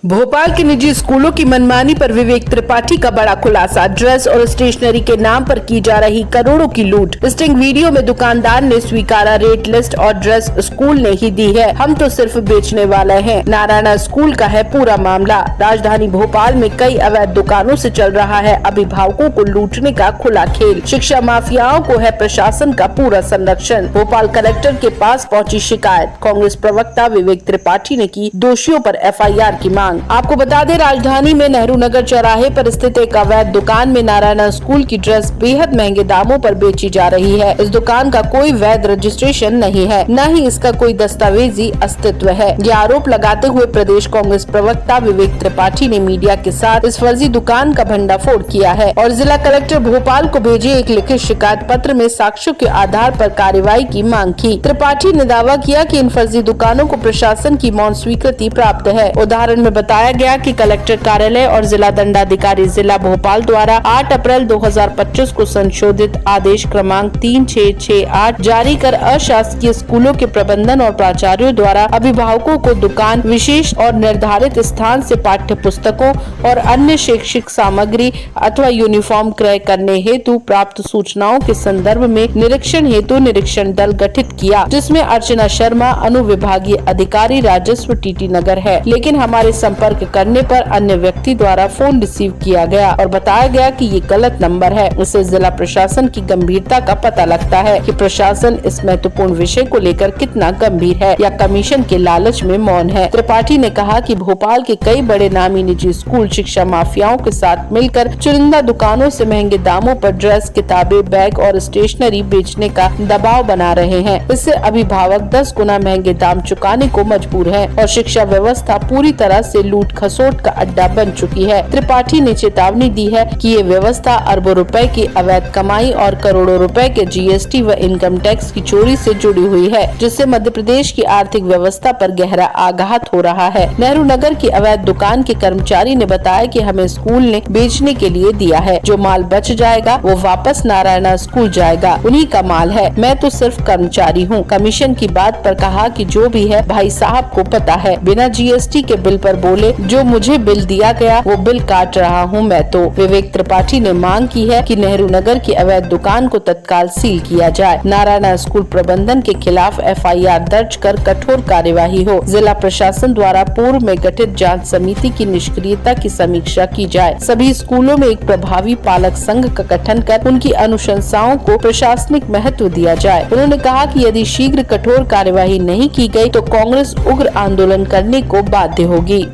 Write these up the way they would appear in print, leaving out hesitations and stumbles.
भोपाल के निजी स्कूलों की मनमानी पर विवेक त्रिपाठी का बड़ा खुलासा। ड्रेस और स्टेशनरी के नाम पर की जा रही करोड़ों की लूट। स्टिंग वीडियो में दुकानदार ने स्वीकारा रेट लिस्ट और ड्रेस स्कूल ने ही दी है, हम तो सिर्फ बेचने वाले हैं। नारायणा स्कूल का है पूरा मामला। राजधानी भोपाल में कई अवैध दुकानों से चल रहा है अभिभावकों को लूटने का खुला खेल। शिक्षा माफियाओं को है प्रशासन का पूरा संरक्षण। भोपाल कलेक्टर के पास पहुंची शिकायत। कांग्रेस प्रवक्ता विवेक त्रिपाठी ने की दोषियों पर FIR की मांग। आपको बता दें, राजधानी में नेहरू नगर चौराहे पर स्थित एक अवैध दुकान में नारायणा स्कूल की ड्रेस बेहद महंगे दामों पर बेची जा रही है। इस दुकान का कोई वैध रजिस्ट्रेशन नहीं है, न ही इसका कोई दस्तावेजी अस्तित्व है। यह आरोप लगाते हुए प्रदेश कांग्रेस प्रवक्ता विवेक त्रिपाठी ने मीडिया के साथ इस फर्जी दुकान का भंडाफोड़ किया है और जिला कलेक्टर भोपाल को भेजे एक लिखित शिकायत पत्र में साक्ष्यों के आधार पर कार्रवाई की मांग की। त्रिपाठी ने दावा किया कि इन फर्जी दुकानों को प्रशासन की मौन स्वीकृति प्राप्त है। उदाहरण में बताया गया कि कलेक्टर कार्यालय और जिला दंडाधिकारी जिला भोपाल द्वारा 8 अप्रैल 2025 को संशोधित आदेश क्रमांक 3668 जारी कर अशासकीय स्कूलों के प्रबंधन और प्राचार्यों द्वारा अभिभावकों को दुकान विशेष और निर्धारित स्थान से पाठ्य पुस्तकों और अन्य शैक्षिक सामग्री अथवा यूनिफॉर्म क्रय करने हेतु प्राप्त सूचनाओं के संदर्भ में निरीक्षण हेतु निरीक्षण दल गठित किया, जिसमें अर्चना शर्मा अनुविभागीय अधिकारी राजस्व TT नगर है। लेकिन हमारे संपर्क करने पर अन्य व्यक्ति द्वारा फोन रिसीव किया गया और बताया गया कि ये गलत नंबर है। इससे जिला प्रशासन की गंभीरता का पता लगता है कि प्रशासन इस महत्वपूर्ण विषय को लेकर कितना गंभीर है या कमीशन के लालच में मौन है। त्रिपाठी ने कहा कि भोपाल के कई बड़े नामी निजी स्कूल शिक्षा माफियाओं के साथ मिलकर चुनिंदा दुकानों से महंगे दामों पर ड्रेस, किताबें, बैग और स्टेशनरी बेचने का दबाव बना रहे हैं। इससे अभिभावक 10 गुना महंगे दाम चुकाने को मजबूर है और शिक्षा व्यवस्था पूरी तरह से लूट खसोट का अड्डा बन चुकी है। त्रिपाठी ने चेतावनी दी है कि ये व्यवस्था अरबों रुपए की अवैध कमाई और करोड़ों रुपए के GST व इनकम टैक्स की चोरी से जुड़ी हुई है, जिससे मध्य प्रदेश की आर्थिक व्यवस्था पर गहरा आघात हो रहा है। नेहरू नगर की अवैध दुकान के कर्मचारी ने बताया कि हमें स्कूल ने बेचने के लिए दिया है, जो माल बच जाएगा वो वापस नारायणा स्कूल जाएगा, उन्हीं का माल है, मैं तो सिर्फ कर्मचारी हूँ। कमीशन की बात पर कहा कि जो भी है भाई साहब को पता है। बिना GST के बिल पर बोले, जो मुझे बिल दिया गया वो बिल काट रहा हूँ मैं तो। विवेक त्रिपाठी ने मांग की है कि नेहरू नगर की अवैध दुकान को तत्काल सील किया जाए। नारायणा स्कूल प्रबंधन के खिलाफ FIR दर्ज कर कठोर कार्यवाही हो। जिला प्रशासन द्वारा पूर्व में गठित जांच समिति की निष्क्रियता की समीक्षा की जाए। सभी स्कूलों में एक प्रभावी पालक संघ का गठन कर उनकी अनुशंसाओं को प्रशासनिक महत्व दिया जाए। उन्होंने कहा कि यदि शीघ्र कठोर कार्यवाही नहीं की गई तो कांग्रेस उग्र आंदोलन करने को बाध्य होगी।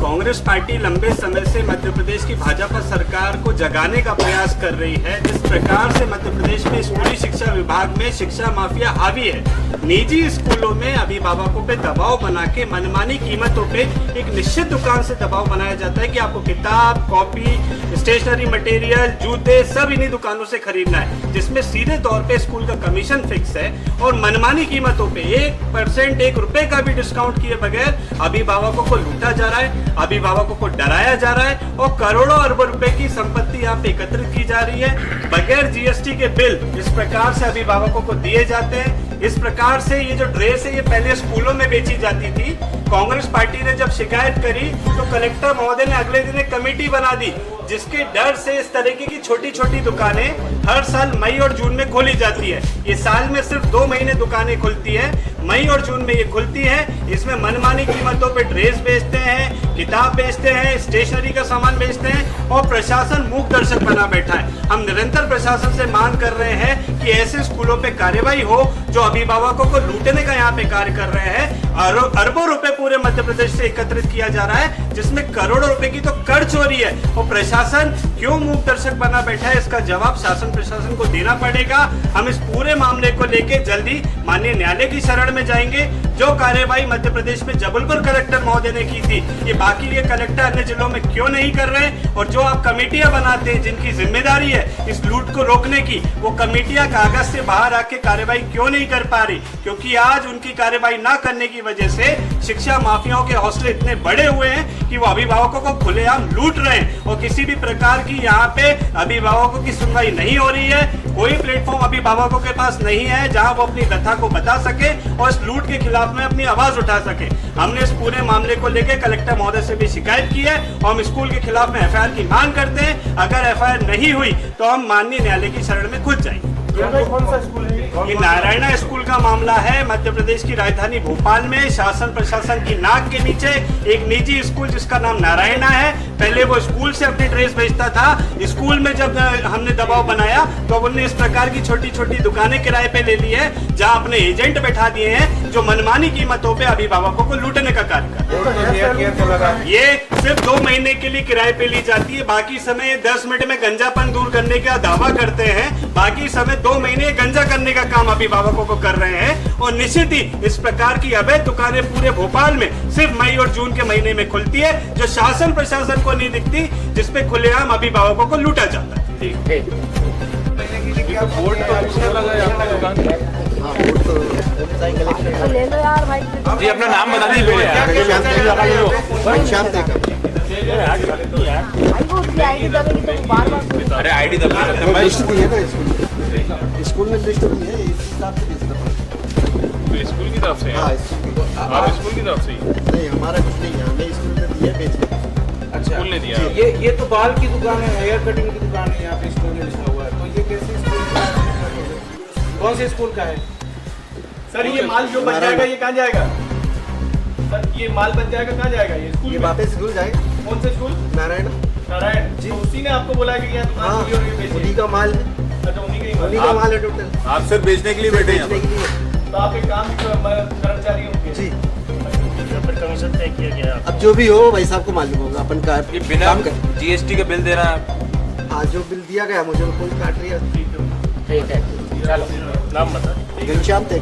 कांग्रेस पार्टी लंबे समय से मध्य प्रदेश की भाजपा सरकार को जगाने का प्रयास कर रही है। जिस प्रकार से मध्य प्रदेश में स्कूली शिक्षा विभाग में शिक्षा माफिया हावी है, निजी स्कूलों में अभिभावकों पे दबाव बना के मनमानी कीमतों पे एक निश्चित दुकान से दबाव बनाया जाता है कि आपको किताब, कॉपी, स्टेशनरी मटेरियल, जूते सब इन्हीं दुकानों से खरीदना है, जिसमें सीधे तौर पे स्कूल का कमीशन फिक्स है और मनमानी कीमतों पे 1% 1 रुपए का भी डिस्काउंट किए बगैर अभिभावकों को लूटा जा रहा है, अभिभावकों को डराया जा रहा है और करोड़ों अरबों रुपए की संपत्ति यहाँ पे एकत्रित की जा रही है। बगैर GST के बिल इस प्रकार से अभिभावकों को दिए जाते हैं। इस प्रकार से ये जो ड्रेस है ये पहले स्कूलों में बेची जाती थी। कांग्रेस पार्टी ने जब शिकायत करी तो कलेक्टर महोदय ने अगले दिन एक कमेटी बना दी, जिसके डर से इस तरीके की छोटी छोटी दुकानें हर साल मई और जून में खोली जाती है। ये साल में सिर्फ 2 महीने दुकानें खुलती है, मई और जून में ये खुलती है। इसमें मनमानी कीमतों पे ड्रेस बेचते हैं, किताब बेचते हैं, स्टेशनरी का सामान बेचते हैं और प्रशासन मूक दर्शक बना बैठा है। हम निरंतर प्रशासन से मांग कर रहे हैं कि ऐसे स्कूलों पे कार्यवाही हो जो अभिभावकों को लूटने का यहाँ पे कार्य कर रहे हैं। अरबों रुपए पूरे मध्य प्रदेश से एकत्रित किया जा रहा है, जिसमें करोड़ों रुपए की तो कर चोरी है और प्रशासन क्यों मूक दर्शक बना बैठा है, इसका जवाब शासन प्रशासन को देना पड़ेगा। हम इस पूरे मामले को लेके जल्दी माननीय न्यायालय की शरण में जाएंगे। जो कार्यवाही मध्य प्रदेश में जबलपुर कलेक्टर महोदय ने की थी, ये बाकी के कलेक्टर अन्य जिलों में क्यों नहीं कर रहे हैं? और जो आप कमेटियां बनाते हैं जिनकी जिम्मेदारी है इस लूट को रोकने की, वो कमेटियां कागज से बाहर आके कार्यवाही क्यों नहीं कर पा रही? क्योंकि आज उनकी कार्यवाही ना करने की वजह से शिक्षा माफियाओं के हौसले इतने बड़े हुए हैं कि वो अभिभावकों को खुलेआम लूट रहे हैं और किसी भी प्रकार की यहाँ पे अभिभावकों की सुनवाई नहीं हो रही है। कोई प्लेटफॉर्म अभिभावकों के पास नहीं है जहां वो अपनी व्यथा को बता सके और इस लूट के खिलाफ में अपनी आवाज उठा सके। हमने इस पूरे मामले को लेकर कलेक्टर महोदय से भी शिकायत की है और हम स्कूल के खिलाफ में एफआईआर की मांग करते हैं। अगर एफआईआर नहीं हुई तो हम माननीय न्यायालय की शरण में खुद जाएंगे। कौन सा स्कूल है? ये नारायणा स्कूल का मामला है। मध्य प्रदेश की राजधानी भोपाल में शासन प्रशासन की नाक के नीचे एक निजी स्कूल जिसका नाम नारायणा है, पहले वो स्कूल से अपनी ड्रेस बेचता था। स्कूल में जब हमने दबाव बनाया तो उन्होंने इस प्रकार की छोटी छोटी दुकानें किराए पे ले ली है जहां अपने एजेंट बैठा दिए हैं जो मनमानी कीमतों पे अभिभावकों को लूटने का कार्य करते हैं। ये सिर्फ 2 महीने के लिए किराए पे ली जाती है, बाकी समय 10 मिनट में गंजापन दूर करने का दावा करते हैं, बाकी समय 2 महीने गंजा करने का काम अभिभावकों को कर रहे हैं। और निश्चित ही इस प्रकार की अवैध दुकानें पूरे भोपाल में सिर्फ मई और जून के महीने में खुलती है जो शासन प्रशासन को नहीं दिखती, जिसपे खुलेआम अभिभावकों को लूटा जाता है। बोर्ड तो दूसरा लगा है आपका दुकान। ले लो यार भाई। जी अपना नाम बता दीजिए पहले। आईडी दबेगी तो बार-बार अरे आईडी दबा सकते हैं। लिस्ट भी है ना स्कूल में लिस्ट भी है, इस हिसाब से भेजना पड़ेगा। तो स्कूल की तरफ से हाँ, आप स्कूल की तरफ से ही? नहीं हमारा कुछ नहीं है, हमें स्कूल में दिया बेचने। अच्छा स्कूल ने दिया। ये तो बाल की दुकान है, हेयर कटिंग की दुकान है, यहाँ पे स्कूल में लिखा हुआ है। तो ये कैसे स्कूल का है? कौन से स्कूल का है? सर ये माल जो बच जाएगा ये कहाँ जाएगा? सर ये माल बच जाएगा कहाँ जाएगा? ये स्कूल ये में? वापस स्कूल जाएगा कौन से स्कूल? नारायण नारायण जी। उसी ने आपको बोला कि यहाँ दुकान हाँ, खुली और ये बेचिए। उन्हीं का माल है, अच्छा उन्हीं का ही माल। उन्हीं का माल है टोटल। आप सिर्फ बेचने के लिए बैठे हैं? बेचने के लिए। तो आप एक काम कर्मचारी होंगे जी कमीशन तय किया गया। अब जो भी हो भाई साहब को मालूम होगा अपन का ये बिना काम कर। जीएसटी का बिल दे रहा है। हाँ जो बिल दिया गया मुझे कोई काट रही है। ठीक है चलो नाम बता। घनश्याम थे।